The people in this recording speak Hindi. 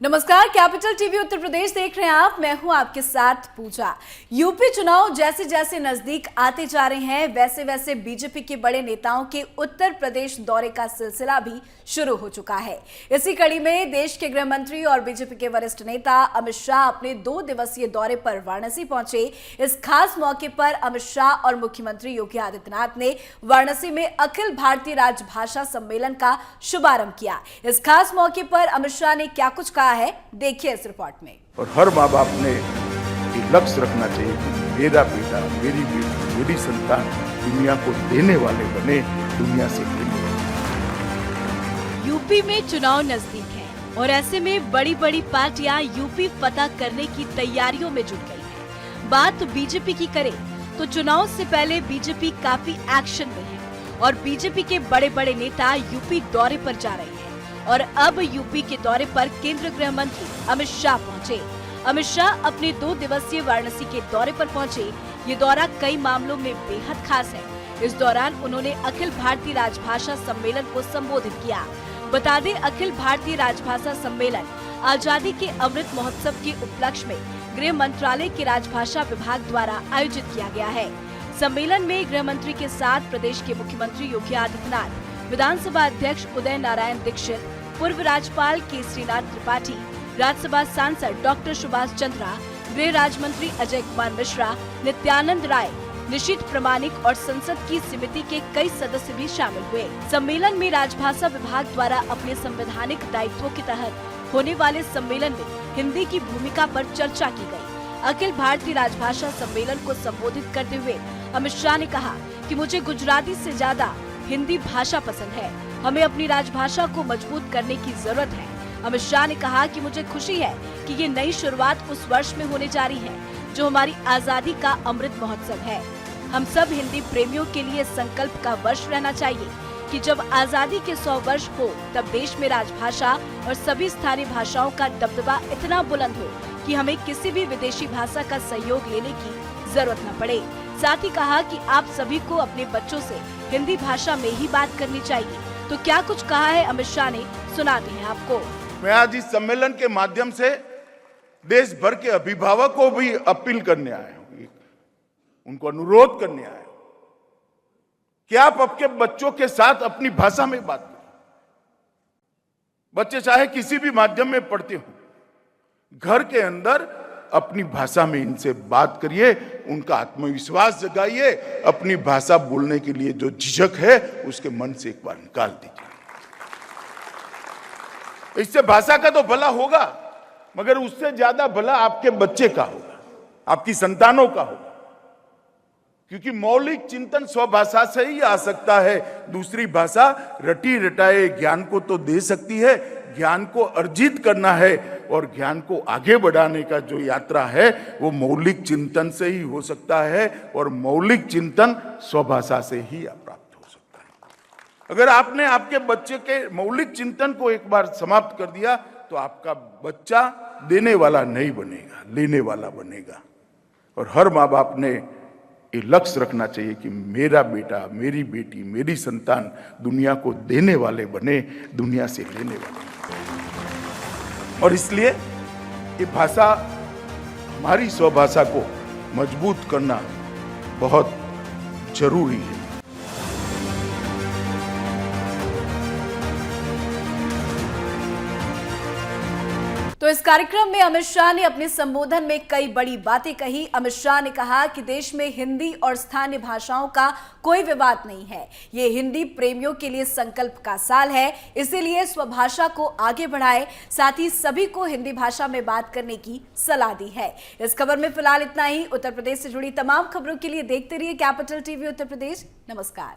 नमस्कार, कैपिटल टीवी उत्तर प्रदेश देख रहे हैं आप। मैं हूं आपके साथ पूजा। यूपी चुनाव जैसे जैसे नजदीक आते जा रहे हैं वैसे वैसे बीजेपी के बड़े नेताओं के उत्तर प्रदेश दौरे का सिलसिला भी शुरू हो चुका है। इसी कड़ी में देश के गृह मंत्री और बीजेपी के वरिष्ठ नेता अमित शाह अपने 2 दिवसीय दौरे पर वाराणसी पहुंचे। इस खास मौके पर अमित शाह और मुख्यमंत्री योगी आदित्यनाथ ने वाराणसी में अखिल भारतीय राजभाषा सम्मेलन का शुभारंभ किया। इस खास मौके पर अमित शाह ने क्या कुछ कहा है, देखिए इस रिपोर्ट में। और हर माँ बाप ने एक लक्ष्य रखना चाहिए कि मेरा बेटा, मेरी बेटी, मेरी संतान दुनिया को देने वाले बने, दुनिया से लेने वाले। यूपी में चुनाव नजदीक है और ऐसे में बड़ी बड़ी पार्टियां यूपी फतह करने की तैयारियों में जुट गई हैं। बात बीजेपी की करें तो चुनाव से पहले बीजेपी काफी एक्शन में है और बीजेपी के बड़े बड़े नेता यूपी दौरे पर जा रहे हैं। और अब यूपी के दौरे पर केंद्रीय गृह मंत्री अमित शाह पहुंचे। अमित शाह अपने 2 दिवसीय वाराणसी के दौरे पर पहुंचे। ये दौरा कई मामलों में बेहद खास है। इस दौरान उन्होंने अखिल भारतीय राजभाषा सम्मेलन को संबोधित किया। बता दें, अखिल भारतीय राजभाषा सम्मेलन आजादी के अमृत महोत्सव के उपलक्ष्य में गृह मंत्रालय के राजभाषा विभाग द्वारा आयोजित किया गया है। सम्मेलन में गृह मंत्री के साथ प्रदेश के मुख्यमंत्री योगी आदित्यनाथ, विधानसभा अध्यक्ष उदय नारायण दीक्षित, पूर्व राज्यपाल केसरीनाथ त्रिपाठी, राज्यसभा सांसद डॉक्टर सुभाष चंद्रा, गृह राज्य मंत्री अजय कुमार मिश्रा, नित्यानंद राय, निशित प्रामाणिक और संसद की समिति के कई सदस्य भी शामिल हुए। सम्मेलन में राजभाषा विभाग द्वारा अपने संवैधानिक दायित्वों के तहत होने वाले सम्मेलन में हिंदी की भूमिका पर चर्चा की गई। अखिल भारतीय राजभाषा सम्मेलन को संबोधित करते हुए अमित शाह ने कहा कि मुझे गुजराती से ज्यादा हिंदी भाषा पसंद है। हमें अपनी राजभाषा को मजबूत करने की जरूरत है। अमित शाह ने कहा कि मुझे खुशी है कि ये नई शुरुआत उस वर्ष में होने जा रही है जो हमारी आजादी का अमृत महोत्सव है। हम सब हिंदी प्रेमियों के लिए संकल्प का वर्ष रहना चाहिए कि जब आजादी के 100 वर्ष हो तब देश में राजभाषा और सभी स्थानीय भाषाओं का दबदबा इतना बुलंद हो कि हमें किसी भी विदेशी भाषा का सहयोग लेने की जरूरत न पड़े। साथ ही कहा कि आप सभी को अपने बच्चों से हिंदी भाषा में ही बात करनी चाहिए। तो क्या कुछ कहा है अमित शाह ने, सुनाते हैं आपको। मैं आज इस सम्मेलन के माध्यम से देश भर के अभिभावकों को भी अपील करने आया हूं, उनको अनुरोध करने आया हूं कि आप आपके बच्चों के साथ अपनी भाषा में बात करें। बच्चे चाहे किसी भी माध्यम में पढ़ते हो, घर के अंदर अपनी भाषा में इनसे बात करिए, उनका आत्मविश्वास जगाइए, अपनी भाषा बोलने के लिए जो झिझक है उसके मन से एक बार निकाल दीजिए। इससे भाषा का तो भला होगा, मगर उससे ज्यादा भला आपके बच्चे का होगा, आपकी संतानों का होगा। क्योंकि मौलिक चिंतन स्वभाषा से ही आ सकता है। दूसरी भाषा रटी रटाए ज्ञान को तो दे सकती है, ज्ञान को अर्जित करना है और ज्ञान को आगे बढ़ाने का जो यात्रा है वो मौलिक चिंतन से ही हो सकता है और मौलिक चिंतन स्वभाषा से ही प्राप्त हो सकता है। अगर आपने आपके बच्चे के मौलिक चिंतन को एक बार समाप्त कर दिया तो आपका बच्चा देने वाला नहीं बनेगा, लेने वाला बनेगा। और हर माँ बाप ने ये लक्ष्य रखना चाहिए कि मेरा बेटा, मेरी बेटी, मेरी संतान दुनिया को देने वाले बने, दुनिया से लेने वाले। और इसलिए ये भाषा, हमारी स्वभाषा को मजबूत करना बहुत जरूरी है। तो इस कार्यक्रम में अमित शाह ने अपने संबोधन में कई बड़ी बातें कही। अमित शाह ने कहा कि देश में हिंदी और स्थानीय भाषाओं का कोई विवाद नहीं है। ये हिंदी प्रेमियों के लिए संकल्प का साल है, इसीलिए स्वभाषा को आगे बढ़ाए। साथ ही सभी को हिंदी भाषा में बात करने की सलाह दी है। इस खबर में फिलहाल इतना ही। उत्तर प्रदेश से जुड़ी तमाम खबरों के लिए देखते रहिए कैपिटल टीवी उत्तर प्रदेश। नमस्कार।